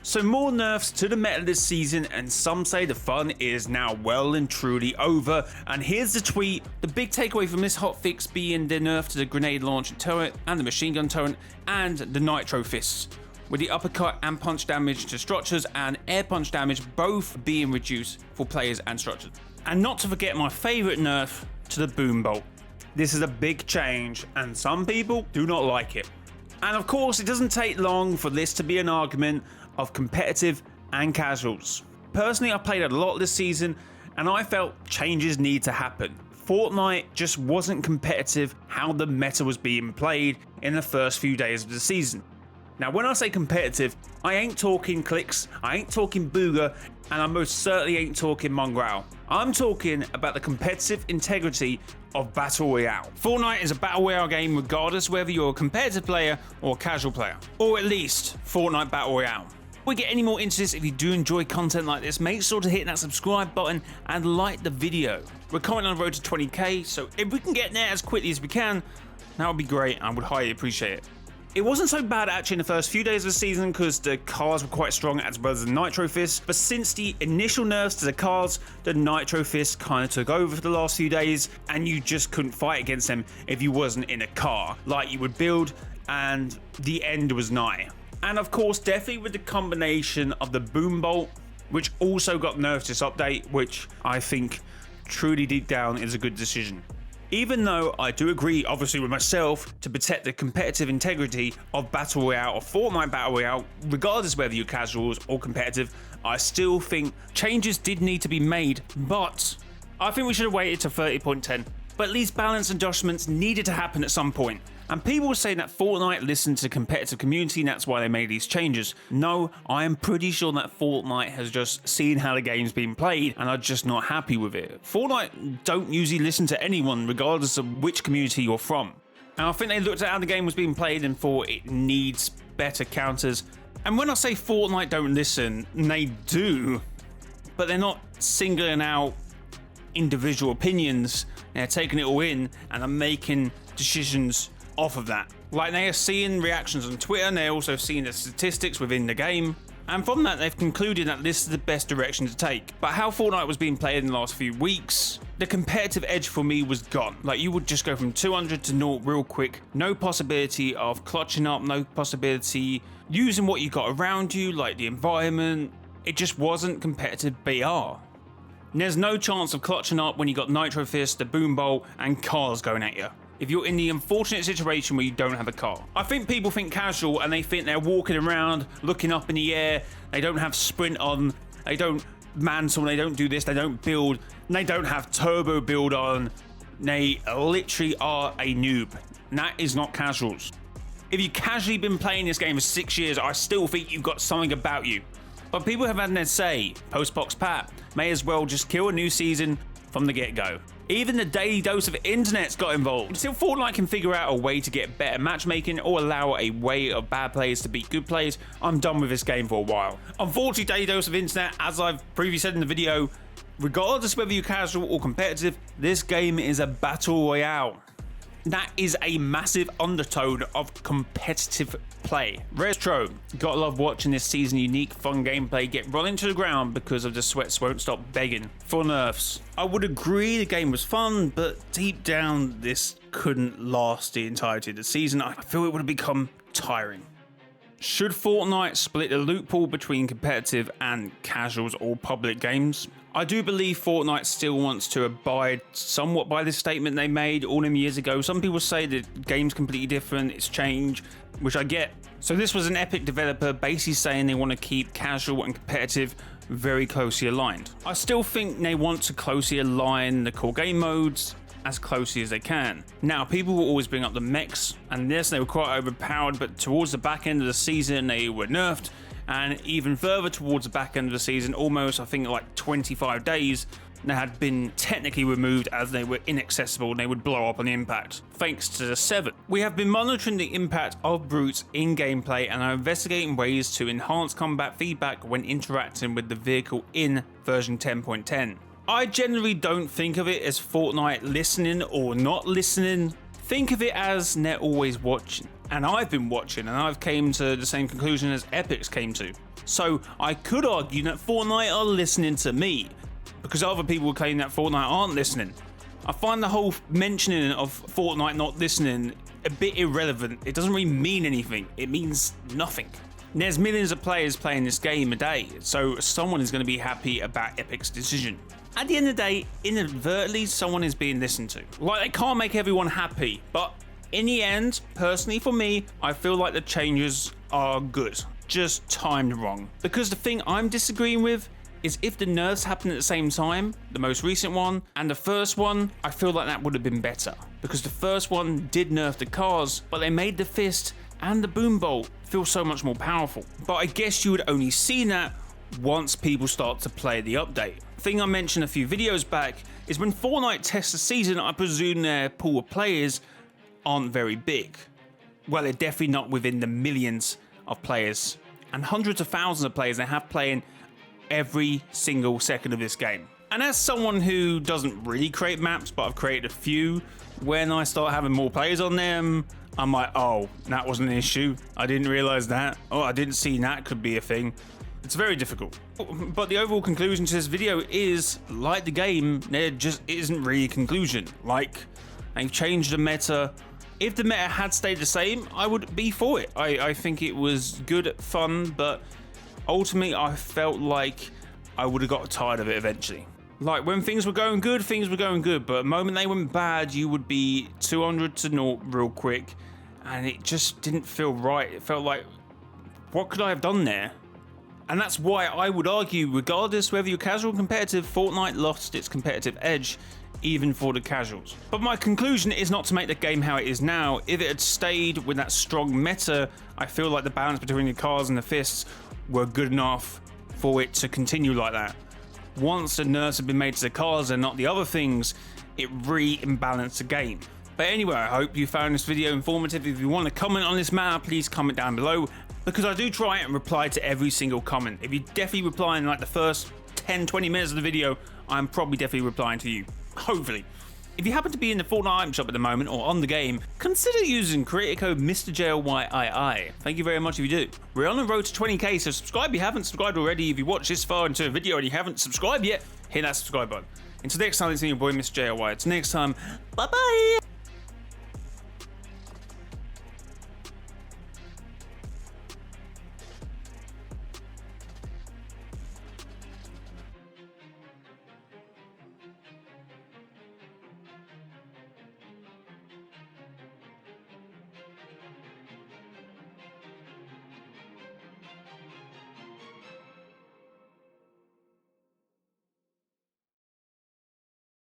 So more nerfs to the meta this season, and some say the fun is now well and truly over. And here's the tweet. The big takeaway from this hotfix being the nerf to the grenade launcher turret and the machine gun turret and the nitro fists, with the uppercut and punch damage to structures and air punch damage both being reduced for players and structures. And not to forget my favourite nerf to the boom bolt. This is a big change and some people do not like it. And of course it doesn't take long for this to be an argument of competitive and casuals. Personally, I played a lot this season and I felt changes need to happen. Fortnite just wasn't competitive how the meta was being played in the first few days of the season. Now when I say competitive, I ain't talking clicks, I ain't talking booger, and I most certainly ain't talking mongrel. I'm talking about the competitive integrity of Battle Royale. Fortnite is a Battle Royale game regardless whether you're a competitive player or a casual player, or at least Fortnite Battle Royale. Before we get any more into this, if you do enjoy content like this, make sure to hit that subscribe button and like the video. We're currently on the road to 20k, so if we can get there as quickly as we can, that would be great. I would highly appreciate it. It wasn't so bad actually in the first few days of the season because the cars were quite strong as well as the nitro fists, but since the initial nerfs to the cars, the nitro fists kind of took over for the last few days and you just couldn't fight against them if you wasn't in a car like you would build, and the end was nigh. And of course definitely with the combination of the boom bolt, which also got nerfed this update, which I think truly deep down is a good decision. Even though I do agree obviously with myself to protect the competitive integrity of Battle Royale or Fortnite Battle Royale, regardless whether you're casuals or competitive, I still think changes did need to be made, but I think we should have waited to 30.10. But at least balance adjustments needed to happen at some point. And people were saying that Fortnite listened to the competitive community and that's why they made these changes. No, I am pretty sure that Fortnite has just seen how the game's been played and are just not happy with it. Fortnite don't usually listen to anyone regardless of which community you're from. And I think they looked at how the game was being played and thought it needs better counters. And when I say Fortnite don't listen, they do, but they're not singling out individual opinions. They're taking it all in and are making decisions off of that. Like they are seeing reactions on Twitter and they're also seeing the statistics within the game. And from that they've concluded that this is the best direction to take. But how Fortnite was being played in the last few weeks, the competitive edge for me was gone. Like you would just go from 200 to 0 real quick. No possibility of clutching up, no possibility using what you got around you, like the environment. It just wasn't competitive BR. And there's no chance of clutching up when you got Nitro Fist, the Boom Bolt, and cars going at you, if you're in the unfortunate situation where you don't have a car. I think people think casual and they think they're walking around, looking up in the air, they don't have sprint on, they don't mantle, they don't do this, they don't build, and they don't have turbo build on, they literally are a noob. And that is not casuals. If you've casually been playing this game for 6 years, I still think you've got something about you. But people have had their say, post-box Pat, may as well just kill a new season from the get-go. Even the daily dose of internet's got involved. Until Fortnite can figure out a way to get better matchmaking or allow a way of bad players to beat good players, I'm done with this game for a while. Unfortunately, daily dose of internet, as I've previously said in the video, regardless whether you're casual or competitive, this game is a battle royale. That is a massive undertone of competitive play. Retro, gotta love watching this season unique fun gameplay get run into the ground because of the sweats won't stop begging for nerfs. I would agree the game was fun, but deep down this couldn't last the entirety of the season. I feel it would have become tiring. Should Fortnite split the loot pool between competitive and casuals or public games? I do believe Fortnite still wants to abide somewhat by this statement they made all them years ago. Some people say the game's completely different, it's changed, which I get. So this was an Epic developer basically saying they want to keep casual and competitive very closely aligned. I still think they want to closely align the core game modes as closely as they can. Now, people will always bring up the mechs, and yes, they were quite overpowered, but towards the back end of the season, they were nerfed, and even further towards the back end of the season, almost, I think, like 25 days, they had been technically removed as they were inaccessible and they would blow up on impact, thanks to the 7. We have been monitoring the impact of brutes in gameplay and are investigating ways to enhance combat feedback when interacting with the vehicle in version 10.10. I generally don't think of it as Fortnite listening or not listening. Think of it as they're always watching. And I've been watching and I've came to the same conclusion as Epic's came to. So I could argue that Fortnite are listening to me, because other people claim that Fortnite aren't listening. I find the whole mentioning of Fortnite not listening a bit irrelevant. It doesn't really mean anything. It means nothing. There's millions of players playing this game a day, so someone is going to be happy about Epic's decision. At the end of the day, inadvertently, someone is being listened to. Like, they can't make everyone happy, but in the end, personally for me, I feel like the changes are good, just timed wrong. Because the thing I'm disagreeing with is if the nerfs happened at the same time, the most recent one and the first one, I feel like that would have been better. Because the first one did nerf the cars, but they made the fist and the boom bolt feel so much more powerful. But I guess you would only see that once people start to play the update. The thing I mentioned a few videos back is when Fortnite tests the season, I presume their pool of players aren't very big. Well, they're definitely not within the millions of players and hundreds of thousands of players they have playing every single second of this game. And as someone who doesn't really create maps, but I've created a few, when I start having more players on them, I'm like, oh, that wasn't an issue. I didn't realize that. Oh, I didn't see that could be a thing. It's very difficult. But the overall conclusion to this video is, like the game, there just isn't really a conclusion. Like, they've changed the meta. If the meta had stayed the same, I would be for it. I think it was good, fun, but ultimately I felt like I would have got tired of it eventually. Like, when things were going good, but the moment they went bad, you would be 200 to 0 real quick, and it just didn't feel right. It felt like, what could I have done there? And that's why I would argue, regardless whether you're casual or competitive, Fortnite lost its competitive edge, even for the casuals. But my conclusion is not to make the game how it is now. If it had stayed with that strong meta, I feel like the balance between the cars and the fists were good enough for it to continue like that. Once the nerfs have been made to the cars and not the other things, it re-imbalanced the game. But anyway, I hope you found this video informative. If you want to comment on this matter, please comment down below, because I do try and reply to every single comment. If you definitely reply in like the first 10-20 minutes of the video, I'm probably definitely replying to you. Hopefully. If you happen to be in the Fortnite item shop at the moment or on the game, consider using creator code MrJLYII. Thank you very much if you do. We're on the road to 20k, so subscribe if you haven't subscribed already. If you watch this far into a video and you haven't subscribed yet, hit that subscribe button. Until next time, it's your boy Mr. JLY. Until next time, bye bye!